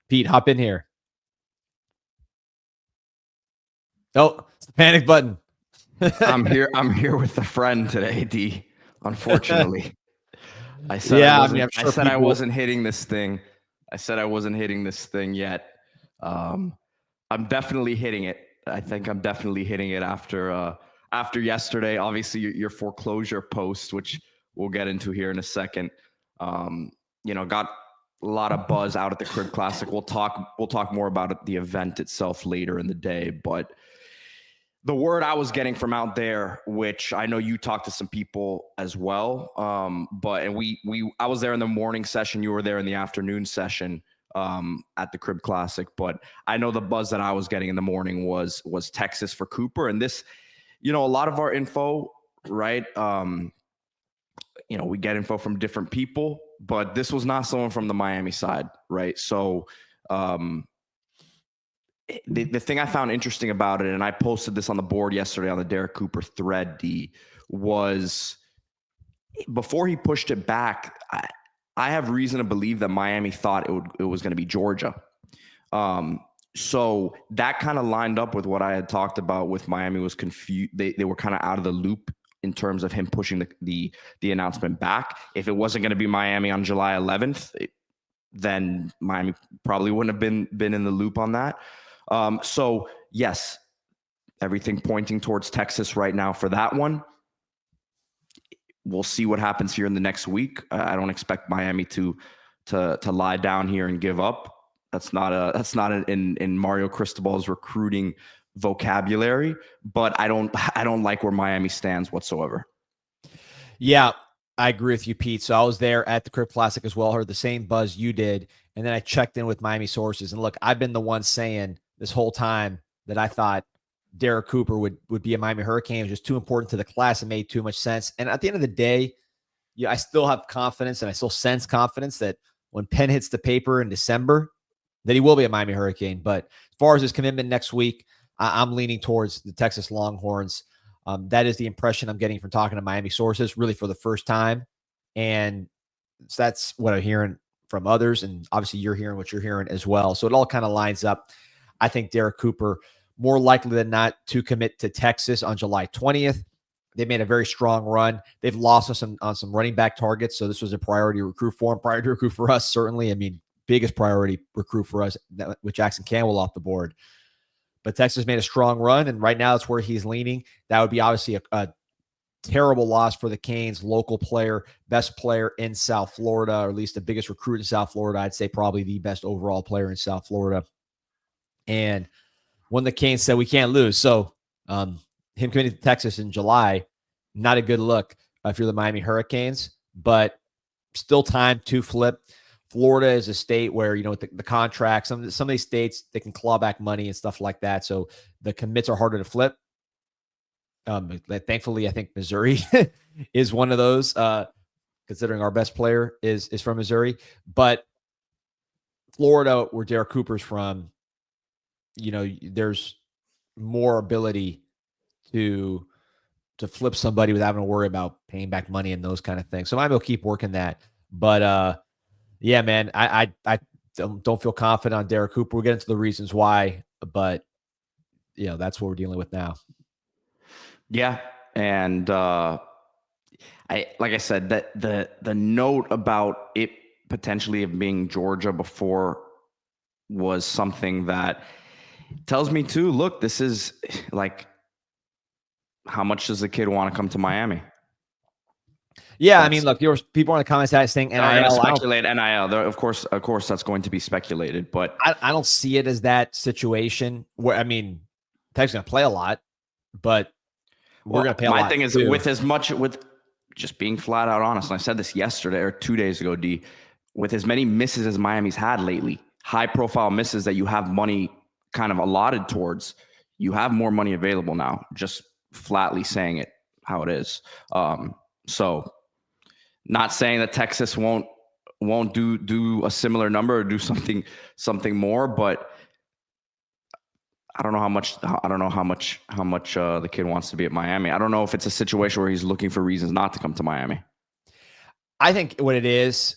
Pete, hop in here. Oh, it's the panic button. I'm here with a friend today, D. Unfortunately, I said I wasn't hitting this thing. I said I wasn't hitting this thing yet. I'm definitely hitting it. I think I'm definitely hitting it after yesterday. Obviously, your foreclosure post, which we'll get into here in a second. Got a lot of buzz out at the Crib Classic. We'll talk more about the event itself later in the day, but the word I was getting from out there, which I know you talked to some people as well, I was there in the morning session. You were there in the afternoon session at the Crib Classic. But I know the buzz that I was getting in the morning was Texas for Cooper. And this, a lot of our info, right? We get info from different people, but this was not someone from the Miami side, right? So the thing I found interesting about it, and I posted this on the board yesterday on the Derrick Cooper thread, D, was before he pushed it back, I have reason to believe that Miami thought it was going to be Georgia. So that kind of lined up with what I had talked about with Miami was confused. They were kind of out of the loop in terms of him pushing the announcement back. If it wasn't going to be Miami on July 11th, then Miami probably wouldn't have been in the loop on that. So yes, everything pointing towards Texas right now for that one. We'll see what happens here in the next week. I don't expect Miami to lie down here and give up. That's not in Mario Cristobal's recruiting vocabulary, but I don't like where Miami stands whatsoever. Yeah, I agree with you, Pete. So I was there at the Crib Classic as well, heard the same buzz you did. And then I checked in with Miami sources. And look, I've been the one saying this whole time that I thought Derrick Cooper would be a Miami Hurricane. It was just too important to the class. It made too much sense. And at the end of the day, I still have confidence and I still sense confidence that when pen hits the paper in December, that he will be a Miami Hurricane. But as far as his commitment next week, I'm leaning towards the Texas Longhorns. That is the impression I'm getting from talking to Miami sources really for the first time. And so that's what I'm hearing from others. And obviously you're hearing what you're hearing as well. So it all kind of lines up. I think Derrick Cooper, more likely than not, to commit to Texas on July 20th. They made a very strong run. They've lost on some running back targets. So this was a priority recruit for them, priority recruit for us, certainly. I mean, biggest priority recruit for us with Jackson Campbell off the board. But Texas made a strong run, and right now that's where he's leaning. That would be obviously a terrible loss for the Canes, local player, best player in South Florida, or at least the biggest recruit in South Florida. I'd say probably the best overall player in South Florida. And when the Canes said we can't lose. So him committing to Texas in July, not a good look if you're the Miami Hurricanes, but still time to flip. Florida is a state where, with the contracts, some of these states, they can claw back money and stuff like that. So the commits are harder to flip. Thankfully, I think Missouri is one of those, considering our best player is from Missouri. But Florida, where Derrick Cooper's from, there's more ability to flip somebody without having to worry about paying back money and those kind of things. So I will keep working that. But yeah, man, I don't feel confident on Derrick Cooper. We'll get into the reasons why, but that's what we're dealing with now. Yeah, and like I said, that the note about it potentially of being Georgia before was something that tells me too, look, this is like, how much does the kid want to come to Miami? Yeah, I mean, look, there was people in the comments that saying NIL. Speculate NIL. Of course, that's going to be speculated, but I don't see it as that situation where, I mean, Tech's going to play a lot, but we're going to pay a lot. My thing is too. with just being flat out honest, and I said this yesterday or 2 days ago, D, with as many misses as Miami's had lately, high profile misses that you have money kind of allotted towards, you have more money available now, just flatly saying it how it is. So not saying that Texas won't do a similar number or do something more, but I don't know how much the kid wants to be at Miami. I don't know if it's a situation where he's looking for reasons not to come to Miami. I think what it is,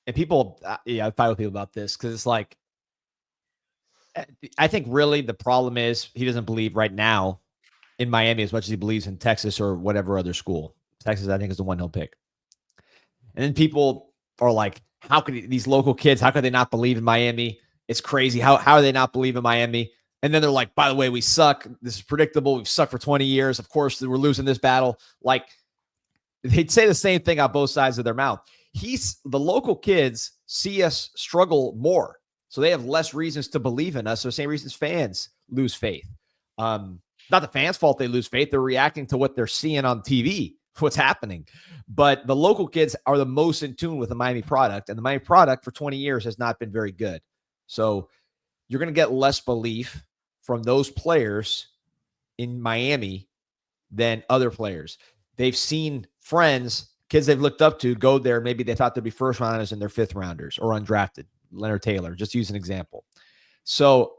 and people, I fight with people about this because it's like, I think really the problem is he doesn't believe right now in Miami as much as he believes in Texas or whatever other school. Texas, I think, is the one he'll pick. And then people are like, how could these local kids, how could they not believe in Miami? It's crazy. How are they not believe in Miami? And then they're like, by the way, we suck. This is predictable. We've sucked for 20 years. Of course, we're losing this battle. Like, they'd say the same thing on both sides of their mouth. The local kids see us struggle more. So they have less reasons to believe in us. So the same reasons fans lose faith. Not the fans' fault they lose faith. They're reacting to what they're seeing on TV, what's happening. But the local kids are the most in tune with the Miami product. And the Miami product for 20 years has not been very good. So you're going to get less belief from those players in Miami than other players. They've seen friends, kids they've looked up to go there. Maybe they thought they'd be first rounders and they're fifth rounders or undrafted. Leonard Taylor, just use an example. So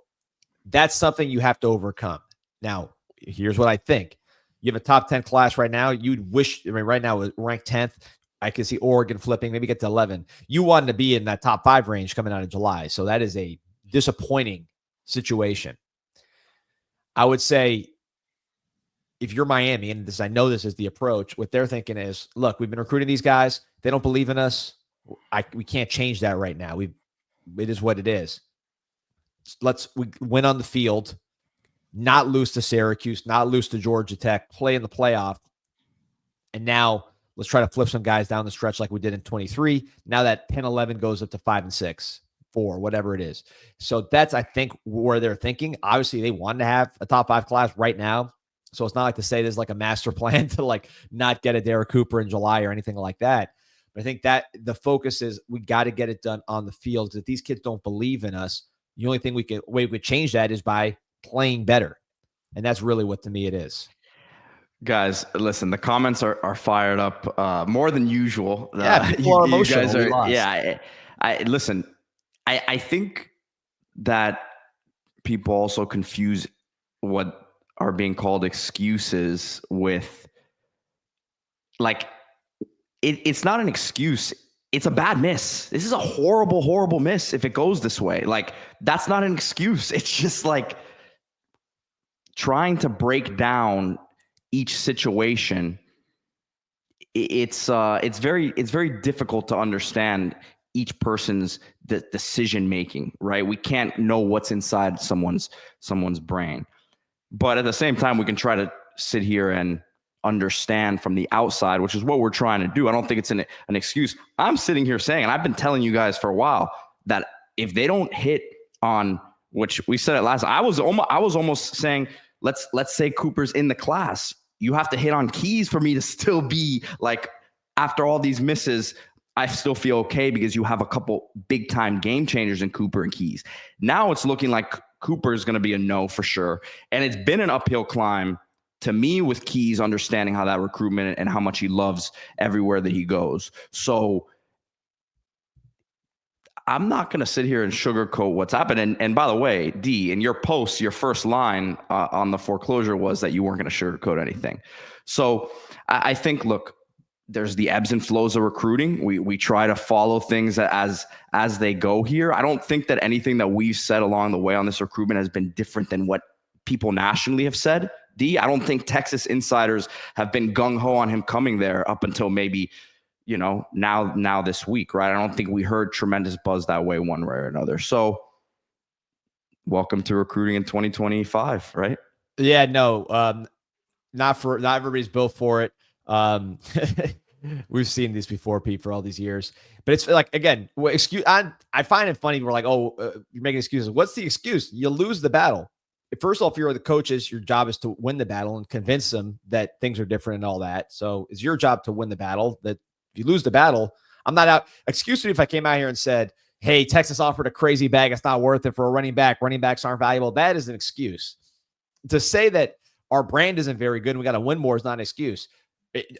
that's something you have to overcome. Now, here's what I think. You have a top 10 class right now. You'd wish, right now, ranked 10th. I can see Oregon flipping, maybe get to 11. You wanted to be in that top 5 range coming out of July. So that is a disappointing situation. I would say if you're Miami, and I know this is the approach, what they're thinking is, look, we've been recruiting these guys. They don't believe in us. We can't change that right now. It is what it is. We win on the field, not lose to Syracuse, not lose to Georgia Tech, play in the playoff. And now let's try to flip some guys down the stretch like we did in 23. Now that 10-11 goes up to 5 and 6, 4, whatever it is. So that's, I think, where they're thinking. Obviously, they want to have a top 5 class right now. So it's not like to say there's like a master plan to like not get a Derrick Cooper in July or anything like that. But I think that the focus is we got to get it done on the field. Because if these kids don't believe in us, the only thing we could change that is by playing better. And that's really what, to me, it is. Guys, listen, the comments are fired up more than usual. Yeah, people are emotional. You guys are, yeah. Listen, I think that people also confuse what are being called excuses with, like, it's not an excuse. It's a bad miss. This is a horrible, horrible miss if it goes this way. Like, that's not an excuse. It's just like trying to break down each situation. It's very difficult to understand each person's decision making, right? We can't know what's inside someone's brain. But at the same time, we can try to sit here and understand from the outside, which is what we're trying to do. I don't think it's an excuse. I'm sitting here saying, and I've been telling you guys for a while, that if they don't hit on, which we said it last, I was almost saying, let's say Cooper's in the class. You have to hit on Keys for me to still be like, after all these misses, I still feel okay because you have a couple big time game changers in Cooper and Keys. Now it's looking like Cooper is going to be a no for sure. And it's been an uphill climb to me with Keys understanding how that recruitment and how much he loves everywhere that he goes. So I'm not going to sit here and sugarcoat what's happened. And by the way, D, in your post, your first line on the foreclosure was that you weren't going to sugarcoat anything. So I think, look, there's the ebbs and flows of recruiting. We try to follow things as they go here. I don't think that anything that we've said along the way on this recruitment has been different than what people nationally have said. D, I don't think Texas insiders have been gung-ho on him coming there up until maybe, now this week, right? I don't think we heard tremendous buzz that way one way or another. So welcome to recruiting in 2025, right? Yeah, no, not everybody's built for it. We've seen this before, Pete, for all these years. But it's like, again, I find it funny. We're like, you're making excuses. What's the excuse? You lose the battle. First of all, if you're the coaches, your job is to win the battle and convince them that things are different and all that. So it's your job to win the battle. That if you lose the battle, I'm not out. Excuse me if I came out here and said, hey, Texas offered a crazy bag. It's not worth it for a running back. Running backs aren't valuable. That is an excuse. To say that our brand isn't very good and we got to win more is not an excuse.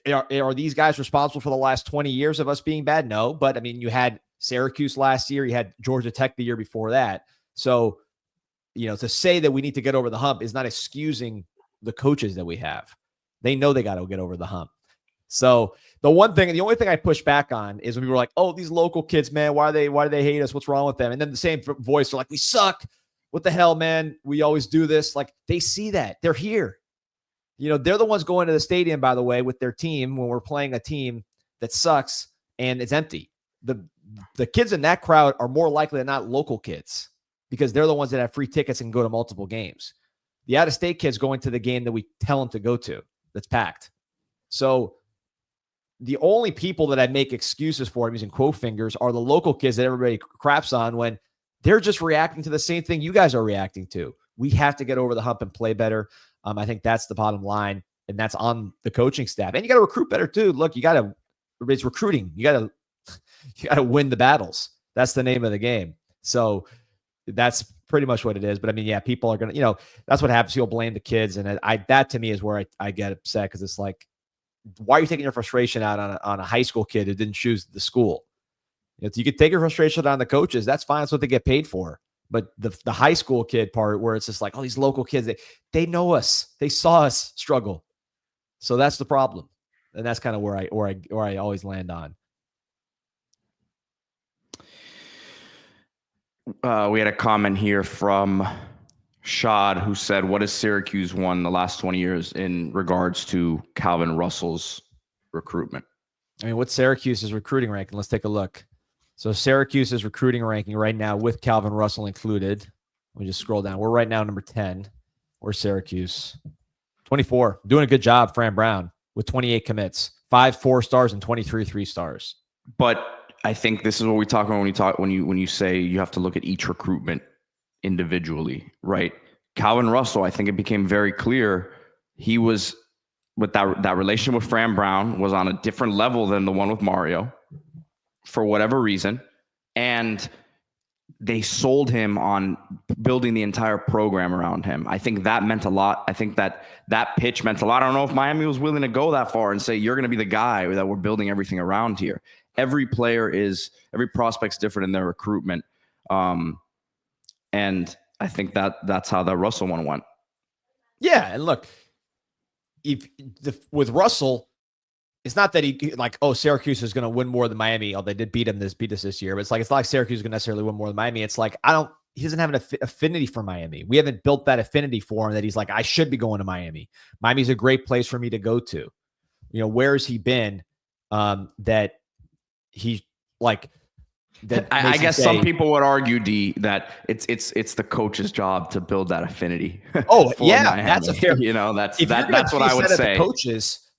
Are these guys responsible for the last 20 years of us being bad? No. But, I mean, you had Syracuse last year. You had Georgia Tech the year before that. So, to say that we need to get over the hump is not excusing the coaches that we have. They know they got to get over the hump. So the only thing I push back on is when we were like, oh, these local kids, man, why do they hate us? What's wrong with them? And then the same voice are like, we suck. What the hell, man? We always do this. Like, they see that. They're here. They're the ones going to the stadium, by the way, with their team when we're playing a team that sucks and it's empty. The kids in that crowd are more likely than not local kids because they're the ones that have free tickets and can go to multiple games. The out-of-state kids going to the game that we tell them to go to that's packed. So the only people that I make excuses for, I'm using quote fingers, are the local kids that everybody craps on when they're just reacting to the same thing you guys are reacting to. We have to get over the hump and play better. I think that's the bottom line, and that's on the coaching staff. And you got to recruit better too. Look, it's recruiting. You got to win the battles. That's the name of the game. So that's pretty much what it is. But I mean, yeah, people are going to, that's what happens. You'll blame the kids. And that to me is where I get upset because it's like, why are you taking your frustration out on a high school kid who didn't choose the school? You could take your frustration on the coaches. That's fine. That's what they get paid for. But the high school kid part where it's just like, oh, these local kids, they know us. They saw us struggle. So that's the problem. And that's kind of where I always land on. We had a comment here from Shad who said, what has Syracuse won the last 20 years in regards to Calvin Russell's recruitment? I mean, what's Syracuse's recruiting ranking? Let's take a look. So Syracuse's recruiting ranking right now with Calvin Russell included. Let me just scroll down. We're right now number 10. We're Syracuse. 24. Doing a good job, Fran Brown, with 28 commits. 5 4-stars and 23 3-stars. But I think this is what we talk about when you say you have to look at each recruitment individually, right? Calvin Russell, I think it became very clear he was with that relationship with Fran Brown was on a different level than the one with Mario for whatever reason. And they sold him on building the entire program around him. I think that meant a lot. I think that pitch meant a lot. I don't know if Miami was willing to go that far and say, you're going to be the guy that we're building everything around here. Every prospect's different in their recruitment. And I think that's how that Russell one went. Yeah. And look, with Russell, it's not that he like, oh, Syracuse is going to win more than Miami. Oh, they did beat us this year, but it's not like Syracuse is going to necessarily win more than Miami. It's like, he doesn't have an affinity for Miami. We haven't built that affinity for him that he's like, I should be going to Miami. Miami's a great place for me to go to. Where has he been? That he like, that I guess some people would argue, D, that it's the coach's job to build that affinity. Oh yeah. Miami. That's a fair, that's what I would say. The coaches,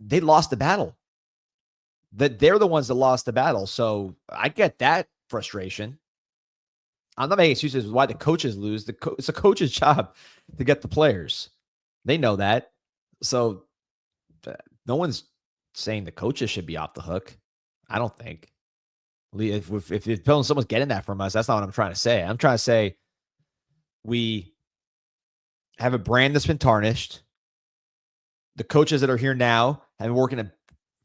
they lost the battle. That they're the ones that lost the battle. So I get that frustration. I'm not making excuses why the coaches lose. It's a coach's job to get the players. They know that. So no one's saying the coaches should be off the hook. I don't think. If someone's getting that from us, that's not what I'm trying to say. I'm trying to say we have a brand that's been tarnished. The coaches that are here now have been working to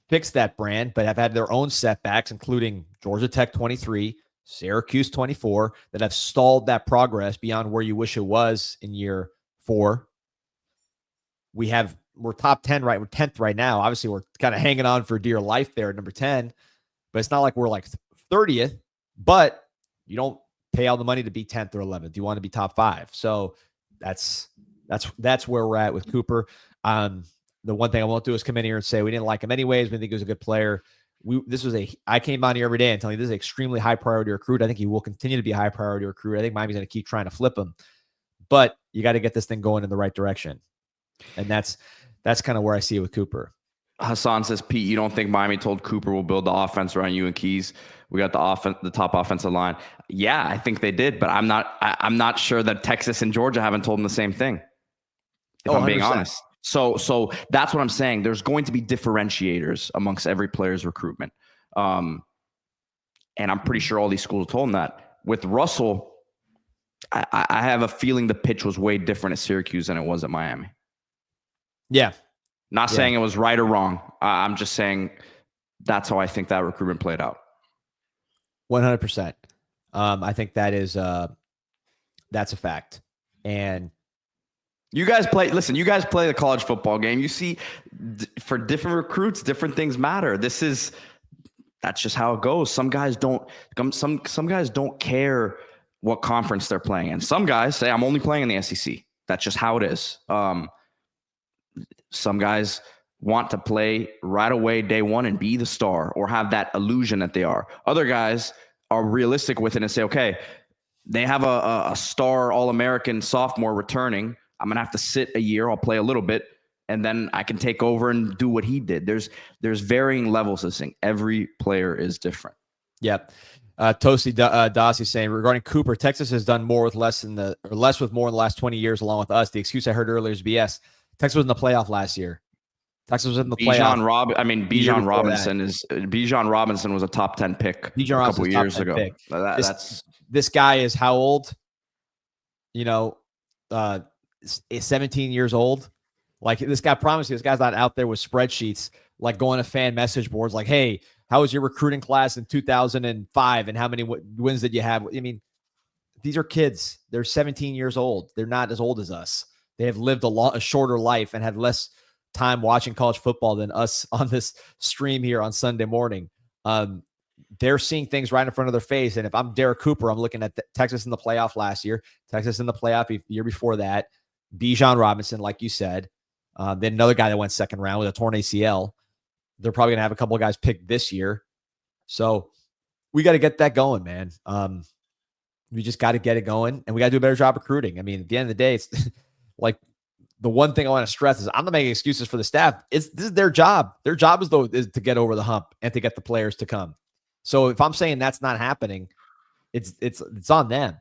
fix that brand, but have had their own setbacks, including Georgia Tech 23, Syracuse 24, that have stalled that progress beyond where you wish it was in year 4. We're top 10, right? We're 10th right now. Obviously, we're kind of hanging on for dear life there at number 10, but it's not like we're like 30th, but you don't pay all the money to be 10th or 11th. You want to be top 5. So that's where we're at with Cooper. The one thing I won't do is come in here and say we didn't like him anyways. We think he was a good player. I came on here every day and tell you this is an extremely high priority recruit. I think he will continue to be a high priority recruit. I think Miami's going to keep trying to flip him, but you got to get this thing going in the right direction. And that's kind of where I see it with Cooper. Hassan says, Pete, you don't think Miami told Cooper we'll build the offense around you and Keys? We got the top offensive line. Yeah, I think they did, but I'm not sure that Texas and Georgia haven't told them the same thing. If I'm being honest. So that's what I'm saying. There's going to be differentiators amongst every player's recruitment. And I'm pretty sure all these schools told him that. With Russell, I have a feeling the pitch was way different at Syracuse than it was at Miami. Yeah. Not saying it was right or wrong. I'm just saying that's how I think that recruitment played out. 100%. I think that is that's a fact. And You guys play the college football game. You see, for different recruits, different things matter. That's just how it goes. Some guys don't care what conference they're playing in. Some guys say, I'm only playing in the SEC. That's just how it is. Some guys want to play right away day one and be the star or have that illusion that they are. Other guys are realistic with it and say, okay, they have a star All-American sophomore returning. I'm going to have to sit a year. I'll play a little bit, and then I can take over and do what he did. There's varying levels of this thing. Every player is different. Yep. Toasty Dossie saying, regarding Cooper, Texas has done more with less with more in the last 20 years along with us. The excuse I heard earlier is BS. Texas was in the playoff last year. Texas was in the playoff. Bijan Robinson was a top 10 pick a couple years ago. This guy is how old? 17 years old. Like, this guy promised you, this guy's not out there with spreadsheets, like going to fan message boards like, hey, how was your recruiting class in 2005 and how many wins did you have? I mean, these are kids. They're 17 years old. They're not as old as us. They have lived a shorter life and had less time watching college football than us on this stream here on Sunday morning. They're seeing things right in front of their face. And if I'm Derrick Cooper, I'm looking at Texas in the playoff last year, Texas in the playoff year before that, Bijan Robinson, like you said, then another guy that went second round with a torn ACL. They're probably going to have a couple of guys picked this year. So we got to get that going, man. We just got to get it going, and we got to do a better job recruiting. I mean, at the end of the day, it's like the one thing I want to stress is I'm not making excuses for the staff. This is their job. Their job is to get over the hump and to get the players to come. So if I'm saying that's not happening, it's on them.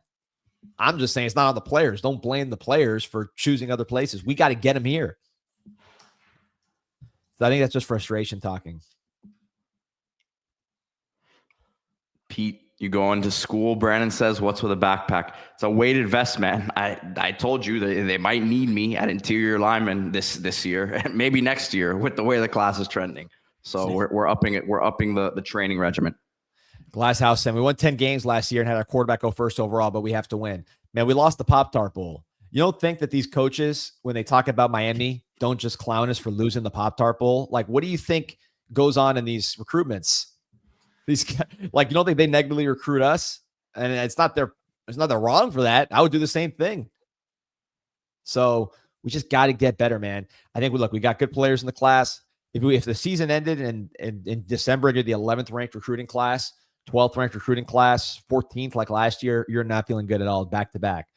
I'm just saying it's not on the players. Don't blame the players for choosing other places. We got to get them here. So I think that's just frustration talking. Pete, you going to school? Brandon says, what's with a backpack? It's a weighted vest, man. I told you that they might need me at interior lineman this year and maybe next year with the way the class is trending. So we're upping it. We're upping the training regimen. Glasshouse said, we won 10 games last year and had our quarterback go first overall, but we have to win. Man, we lost the Pop-Tart Bowl. You don't think that these coaches, when they talk about Miami, don't just clown us for losing the Pop-Tart Bowl? Like, what do you think goes on in these recruitments? These guys, like, you don't think they negatively recruit us? And there's nothing wrong for that. I would do the same thing. So we just got to get better, man. I think we got good players in the class. If the season ended and in December, you're the 11th ranked recruiting class, 12th ranked recruiting class, 14th like last year, you're not feeling good at all back to back.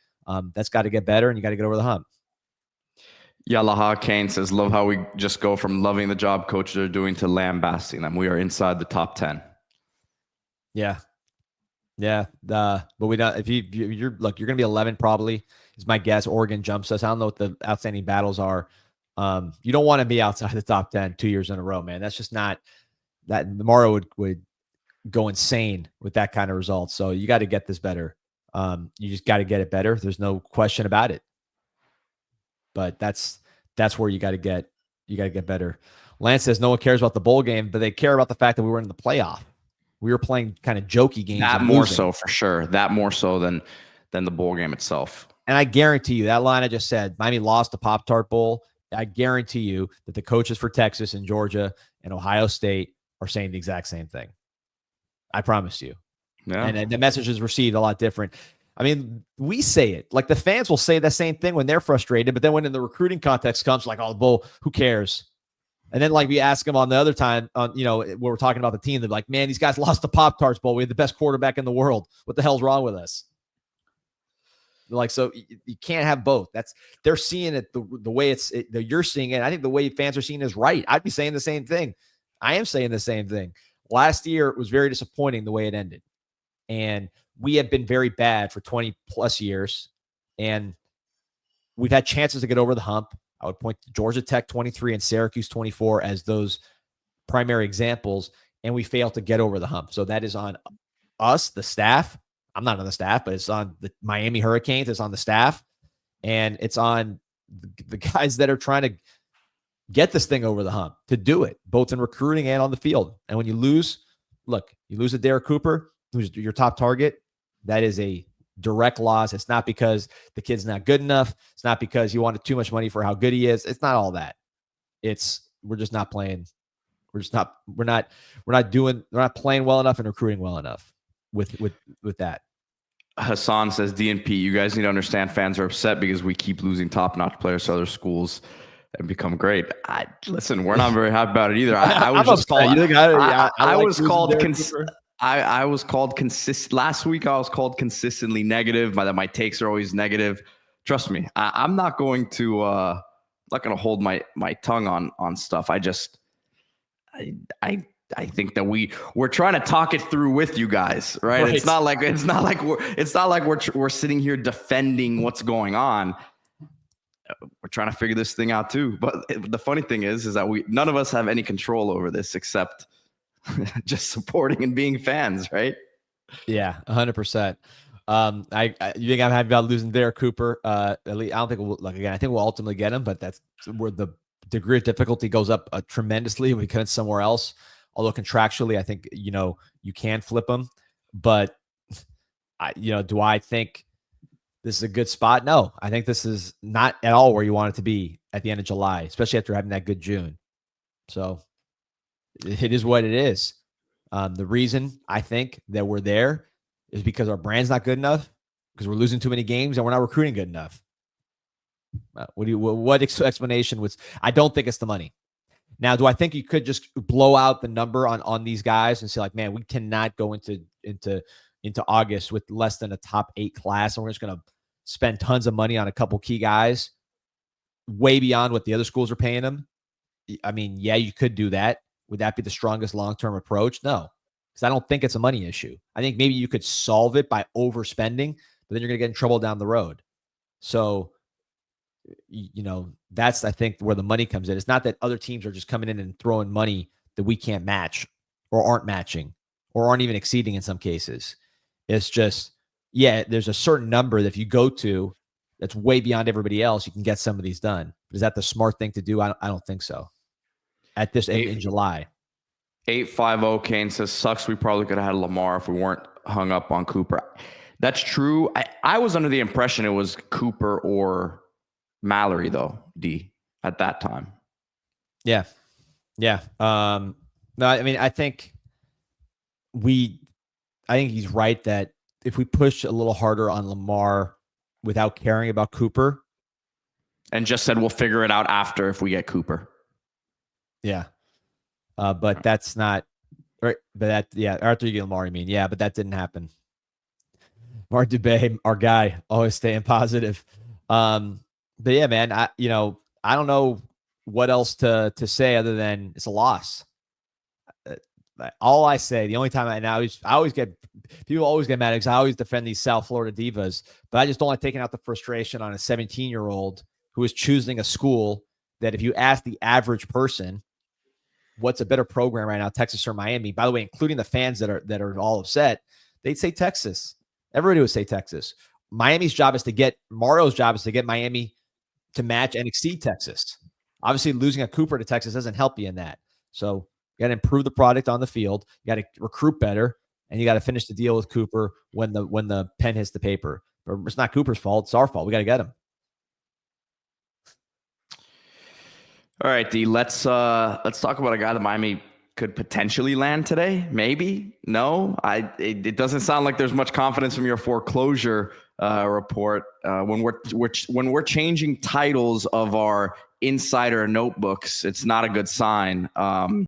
That's got to get better, and you got to get over the hump. Yalaha Kane says, love how we just go from loving the job coaches are doing to lambasting them. We are inside the top 10. Yeah. But we don't. If you're going to be 11 probably is my guess. Oregon jumps us. I don't know what the outstanding battles are. You don't want to be outside the top 10 2 years in a row, man. That's just not that. Morrow would go insane with that kind of result. So you got to get this better. You just got to get it better. There's no question about it. But that's where you got to get better. Lance says no one cares about the bowl game, but they care about the fact that we were in the playoff. We were playing kind of jokey games. That more so for sure. That more so than the bowl game itself. And I guarantee you that line I just said, Miami lost the Pop-Tart Bowl. I guarantee you that the coaches for Texas and Georgia and Ohio State are saying the exact same thing. I promise you. Yeah. And the message is received a lot different. I mean, we say it. Like, the fans will say the same thing when they're frustrated, but then when in the recruiting context comes, like, oh, the bowl, who cares? And then, like, we ask them on the other time, when we're talking about the team, they're like, man, these guys lost the Pop-Tarts Bowl. We had the best quarterback in the world. What the hell's wrong with us? Like, so you can't have both. They're seeing it the way you're seeing it. I think the way fans are seeing it is right. I'd be saying the same thing. I am saying the same thing. Last year, it was very disappointing the way it ended. And we have been very bad for 20 plus years. And we've had chances to get over the hump. I would point to Georgia Tech 23 and Syracuse 24 as those primary examples. And we failed to get over the hump. So that is on us, the staff. I'm not on the staff, but it's on the Miami Hurricanes. It's on the staff. And it's on the guys that are trying to get this thing over the hump to do it, both in recruiting and on the field. And when you lose, you lose a Derrick Cooper, who's your top target. That is a direct loss. It's not because the kid's not good enough. It's not because you wanted too much money for how good he is. It's not all that. We're just not playing. We're not playing well enough and recruiting well enough with that. Hassan says, DNP, you guys need to understand fans are upset because we keep losing top-notch players to other schools and become great. Listen, we're not very happy about it either. I was just called. I was called consistent last week. I was called consistently negative. My takes are always negative. Trust me, I'm not going to hold my tongue on stuff. I think that we're trying to talk it through with you guys, right? It's not like we're sitting here defending what's going on. We're trying to figure this thing out too. But the funny thing is that none of us have any control over this except just supporting and being fans, right? Yeah, 100%. You think I'm happy about losing Derrick Cooper? At least I don't think I think we'll ultimately get him, but that's where the degree of difficulty goes up tremendously when we cut somewhere else. Although contractually, I think, you can flip them, but do I think this is a good spot? No, I think this is not at all where you want it to be at the end of July, especially after having that good June. So it is what it is. The reason I think that we're there is because our brand's not good enough, because we're losing too many games and we're not recruiting good enough. What explanation was? I don't think it's the money. Now, do I think you could just blow out the number on these guys and say, like, man, we cannot go into August with less than a top 8 class, and we're just going to spend tons of money on a couple key guys way beyond what the other schools are paying them? I mean, yeah, you could do that. Would that be the strongest long-term approach? No, because I don't think it's a money issue. I think maybe you could solve it by overspending, but then you're going to get in trouble down the road. So, that's, I think, where the money comes in. It's not that other teams are just coming in and throwing money that we can't match or aren't matching or aren't even exceeding in some cases. It's just, yeah, there's a certain number that if you go to that's way beyond everybody else, you can get some of these done. Is that the smart thing to do? I don't think so. At this in July. 850 Kane says, sucks. We probably could have had Lamar if we weren't hung up on Cooper. That's true. I was under the impression it was Cooper or Mallory, though, D, at that time. Yeah. No, I mean, I think he's right that if we push a little harder on Lamar without caring about Cooper. And just said, we'll figure it out after if we get Cooper. Yeah. But that's not right. But after you get Lamar, I mean, yeah, but that didn't happen. Mark Dubé, our guy, always staying positive. But yeah, man, I don't know what else to say other than it's a loss. All I say, the only time I always get people always get mad because I always defend these South Florida divas, but I just don't like taking out the frustration on a 17-year-old who is choosing a school that if you ask the average person what's a better program right now, Texas or Miami, by the way, including the fans that are all upset, they'd say Texas. Everybody would say Texas. Mario's job is to get Miami to match and exceed Texas. Obviously, losing a Cooper to Texas doesn't help you in that. So you got to improve the product on the field. You got to recruit better, and you got to finish the deal with Cooper when the pen hits the paper. But it's not Cooper's fault; it's our fault. We got to get him. All right, D. Let's talk about a guy that Miami could potentially land today. Maybe. No, it doesn't sound like there's much confidence from your foreclosure report. When we're changing titles of our insider notebooks, it's not a good sign.